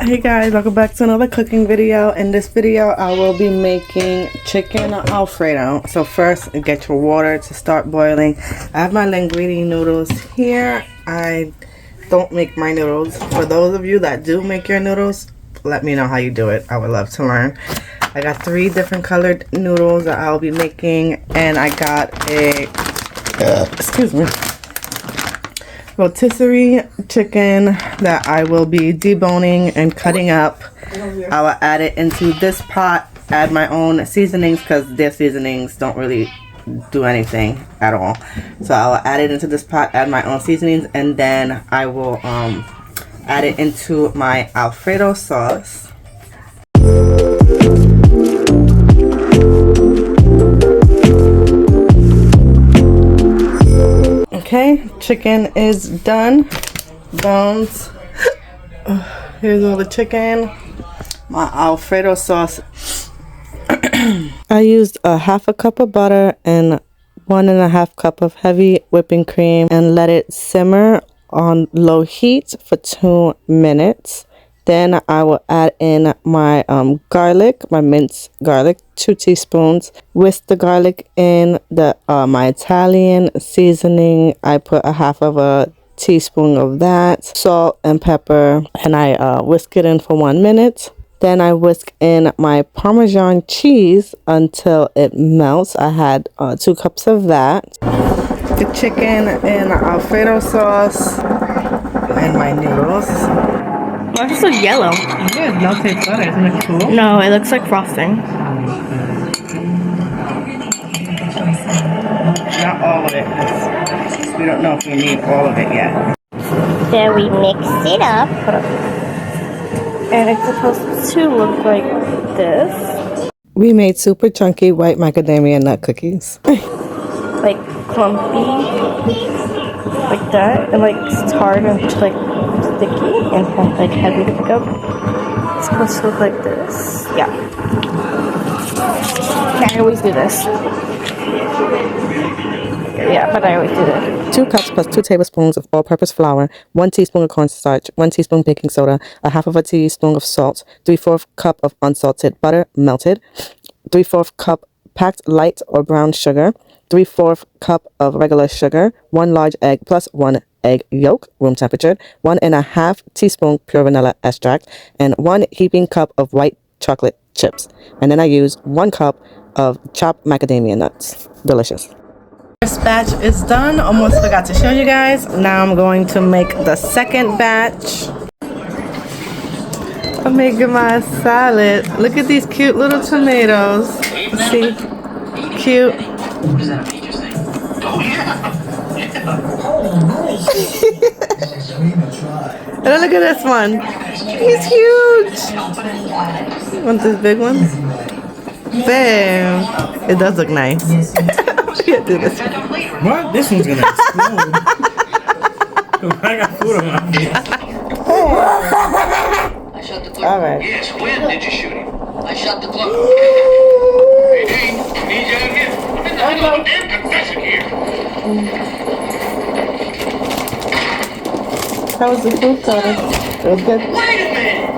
Hey guys, welcome back to another cooking video. In this video I will be making chicken Alfredo. So first, get your water to start boiling. I have my linguine noodles here. I don't make my noodles. For those of you that do make your noodles, let me know how you do it. I would love to learn. I got 3 different colored noodles that I'll be making, and I got a excuse me, rotisserie chicken that I will be deboning and cutting up. I will add it into this pot, add my own seasonings because their seasonings don't really do anything at all. So I will add it into this pot, add my own seasonings, and then I will add it into my Alfredo sauce. Okay, chicken is done. Bones. Here's all the chicken. My Alfredo sauce. I used a 1/2 cup of butter and 1.5 cup of heavy whipping cream and let it simmer on low heat for 2 minutes. Then I will add in my garlic, my minced garlic, 2 teaspoons. Whisk the garlic in the my Italian seasoning. I put a 1/2 teaspoon of that, salt and pepper, and I whisk it in for 1 minute. Then I whisk in my Parmesan cheese until it melts. I had 2 cups of that. The chicken in Alfredo sauce and my noodles. Why does it look yellow? Yeah, it melted butter. Isn't it cool? No, it looks like frosting. Not all of it. We don't know if we need all of it yet. Then we mix it up. And it's supposed to look like this. We made super chunky white macadamia nut cookies. Like clumpy. Like that. And like it's hard and like sticky and like heavy to pick up. It's supposed to look like this. Yeah. I always do this. Yeah, but I always do this. 2 cups plus 2 tablespoons of all-purpose flour, 1 teaspoon of cornstarch, 1 teaspoon baking soda, a 1/2 teaspoon of salt, 3/4 cup of unsalted butter melted, 3/4 cup packed light or brown sugar, 3/4 cup of regular sugar, 1 large egg plus 1 egg yolk, room temperature, 1.5 teaspoon pure vanilla extract, and 1 heaping cup of white chocolate chips. And then I use 1 cup of chopped macadamia nuts. Delicious. First batch is done. Almost forgot to show you guys. Now I'm going to make the second batch. I'm making my salad. Look at these cute little tomatoes. See? Cute. And then look at this one. He's huge. Want this big one? Bam. It does look nice. We can't do this. What? This one's gonna explode. I got food on my feet. I shot the clock. All right. Yes, when did you shoot him? I shot the clock. Hey, need you out here? I'm in the middle of a damn confession here. How was the food started? It was good. Wait a minute!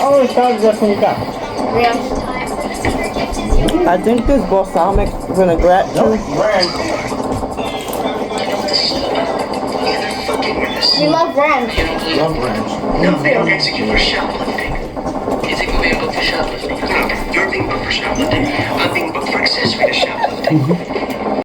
Oh, it sounds just when you got. I think this balsamic vinaigrette too. We love ranch. Love ranch. No, they don't execute for shoplifting. You think we're being booked for shoplifting? No, you're being booked for shoplifting. I'm being booked for accessory to shoplifting.